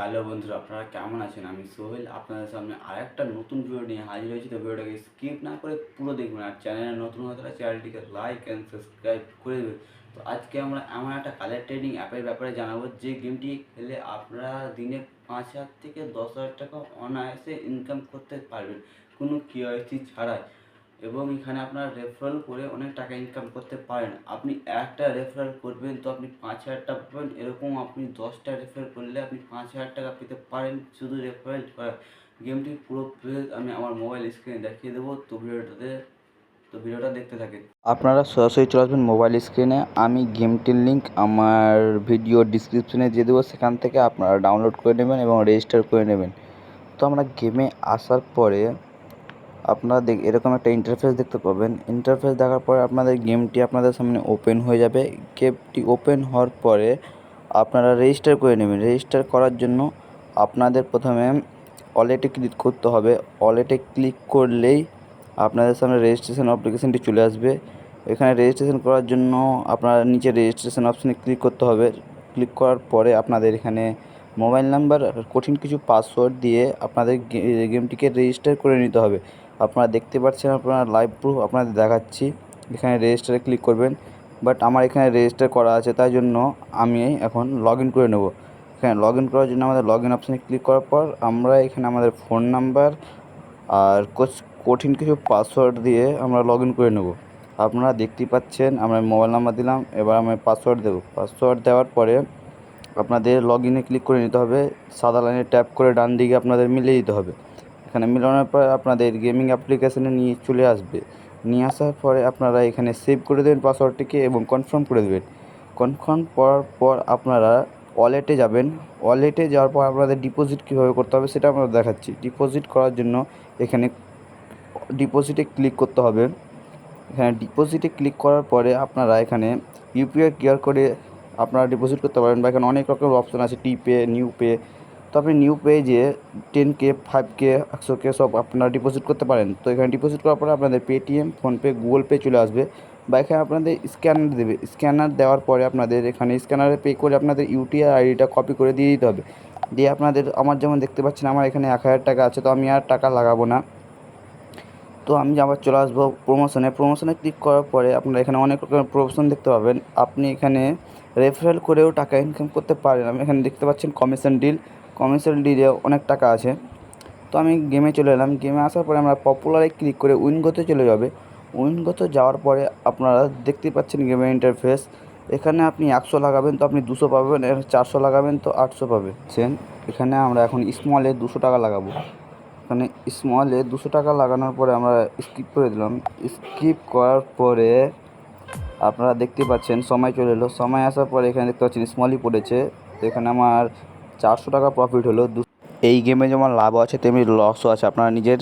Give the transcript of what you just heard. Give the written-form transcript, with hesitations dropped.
Hello বন্ধুরা, আপনারা কেমন আছেন? আমি সোহেল আপনাদের সামনে আরেকটা নতুন ভিডিও নিয়ে হাজির হয়েছি। তো ভিডিওটাকে স্কিপ না করে পুরো দেখবেন, আর চ্যানেলে নতুন হয়ে থাকলে চ্যানেলটিকে লাইক অ্যান্ড সাবস্ক্রাইব করে দেবেন। তো আজকে আমরা এমন একটা কালার ট্রেডিং অ্যাপের ব্যাপারে জানাবো, যে গেমটি খেলে আপনারা দিনে 5,000 থেকে 10,000 টাকা অনায়াসে ইনকাম করতে পারবেন, কোনো কেওয়াইসি ছাড়াই। এবং এখানে আপনার রেফারেল করে অনেক টাকা ইনকাম করতে পারেন। আপনি একটা রেফারেল করবেন তো আপনি 5,000 টাকা পাবেন, এরকম আপনি 10টা রেফারেল করলে আপনি 5,000 টাকা পেতে পারেন শুধু রেফারেল করা। গেমটির পুরো প্রসেস আমি আমার মোবাইল স্ক্রিনে দেখিয়ে দেবো, তো ভিডিওটা দেখতে থাকেন। আপনারা সরাসরি চলে আসবেন মোবাইল স্ক্রিনে। আমি গেমটির লিঙ্ক আমার ভিডিও ডিসক্রিপশনে দিয়ে দেবো, সেখান থেকে আপনারা ডাউনলোড করে নেবেন এবং রেজিস্টার করে নেবেন। তো আমরা গেমে আসার পরে আপনারা এরকম একটা ইন্টারফেস দেখতে পাবেন। ইন্টারফেস দেখার পরে আপনাদের গেমটি আপনাদের সামনে ওপেন হয়ে যাবে। গেমটি ওপেন হওয়ার পরে আপনারা রেজিস্টার করে নেবেন। রেজিস্টার করার জন্য আপনাদের প্রথমে ওয়ালেটে ক্লিক করতে হবে। ওয়ালেটে ক্লিক করলেই আপনাদের সামনে রেজিস্ট্রেশন অ্যাপ্লিকেশনটি চলে আসবে। এখানে রেজিস্ট্রেশন করার জন্য আপনারা নিচে রেজিস্ট্রেশন অপশানে ক্লিক করতে হবে। ক্লিক করার পরে আপনাদের এখানে মোবাইল নাম্বার আর কঠিন কিছু পাসওয়ার্ড দিয়ে আপনাদের গেমটিকে রেজিস্টার করে নিতে হবে। আপনারা দেখতে পাচ্ছেন, আপনারা লাইভ প্রুফ আপনাদের দেখাচ্ছি। এখানে রেজিস্টারে ক্লিক করবেন, বাট আমার এখানে রেজিস্টার করা আছে, তাই জন্য আমি এখন লগ ইন করে নেব। এখানে লগ ইন করার জন্য আমাদের লগ ইন অপশানে ক্লিক করার পর আমরা এখানে আমাদের ফোন নাম্বার আর কঠিন কিছু পাসওয়ার্ড দিয়ে আমরা লগ ইন করে নেব। আপনারা দেখতেই পাচ্ছেন, আমরা মোবাইল নাম্বার দিলাম, এবার আমি পাসওয়ার্ড দেবো। পাসওয়ার্ড দেওয়ার পরে আপনাদের লগ ইনে ক্লিক করে নিতে হবে। সাদা লাইনে ট্যাপ করে ডান দিকে আপনাদের মিলিয়ে দিতে হবে। এখানে মিলানোর পর আপনাদের গেমিং অ্যাপ্লিকেশানে নিয়ে চলে আসবে। নিয়ে আসার পরে আপনারা এখানে সেভ করে দেবেন পাসওয়ার্ডটিকে এবং কনফার্ম করে দেবেন। কনফার্ম করার পর আপনারা ওয়ালেটে যাবেন। ওয়ালেটে যাওয়ার পর আপনাদের ডিপোজিট কীভাবে করতে হবে সেটা আমরা দেখাচ্ছি। ডিপোজিট করার জন্য এখানে ডিপোজিটে ক্লিক করতে হবে। এখানে ডিপোজিটে ক্লিক করার পরে আপনারা এখানে ইউপিআই কিউআর কোডে আপনারা ডিপোজিট করতে পারেন, বা এখানে অনেক রকমের অপশান আছে, টিপে, নিউ পে। তো আপনি নিউ পে যে 10K, 5K, 100K সব আপনারা ডিপোজিট করতে পারেন। তো এখানে ডিপোজিট করার পরে আপনাদের পেটিএম, ফোনপে, গুগল পে চলে আসবে, বা এখানে আপনাদের স্ক্যানার দেবে। স্ক্যানার দেওয়ার পরে আপনাদের এখানে স্ক্যানারে পে করে আপনাদের ইউটিআই আইডিটা কপি করে দিয়ে দিতে হবে। দিয়ে আপনাদের, আমার যেমন দেখতে পাচ্ছেন আমার এখানে 1,000 টাকা আছে, তো আমি আর টাকা লাগাবো না। তো আমি আবার চলে আসবো প্রমোশনে ক্লিক করার পরে আপনারা এখানে অনেক রকমের প্রমোশন দেখতে পাবেন। আপনি এখানে রেফারেল করেও টাকা ইনকাম করতে পারেন। আমি এখানে দেখতে পাচ্ছেন কমিশন ডিলে অনেক টাকা আছে। তো আমি গেমে চলে এলাম। গেমে আসার পরে আমরা পপুলারে ক্লিক করে উইনগোতে চলে যাবে। উইনগোতে যাওয়ার পরে আপনারা দেখতে পাচ্ছেন গেমের ইন্টারফেস। এখানে আপনি 100 লাগাবেন তো আপনি 200 পাবেন, 400 লাগাবেন তো 800 পাবেন। এখানে আমরা এখন স্মলে 200 টাকা লাগাবো। এখানে স্মলে 200 টাকা লাগানোর পরে আমরা স্কিপ করে দিলাম। স্কিপ করার পরে আপনারা দেখতে পাচ্ছেন সময় চলে এলো। সময় আসার পরে এখানে দেখতে পাচ্ছেন স্মলই পড়েছে। তো এখানে আমার 400 টাকা প্রফিট হলো। এই গেমে যেমন লাভও আছে তেমনি লসও আছে, আপনারা নিজের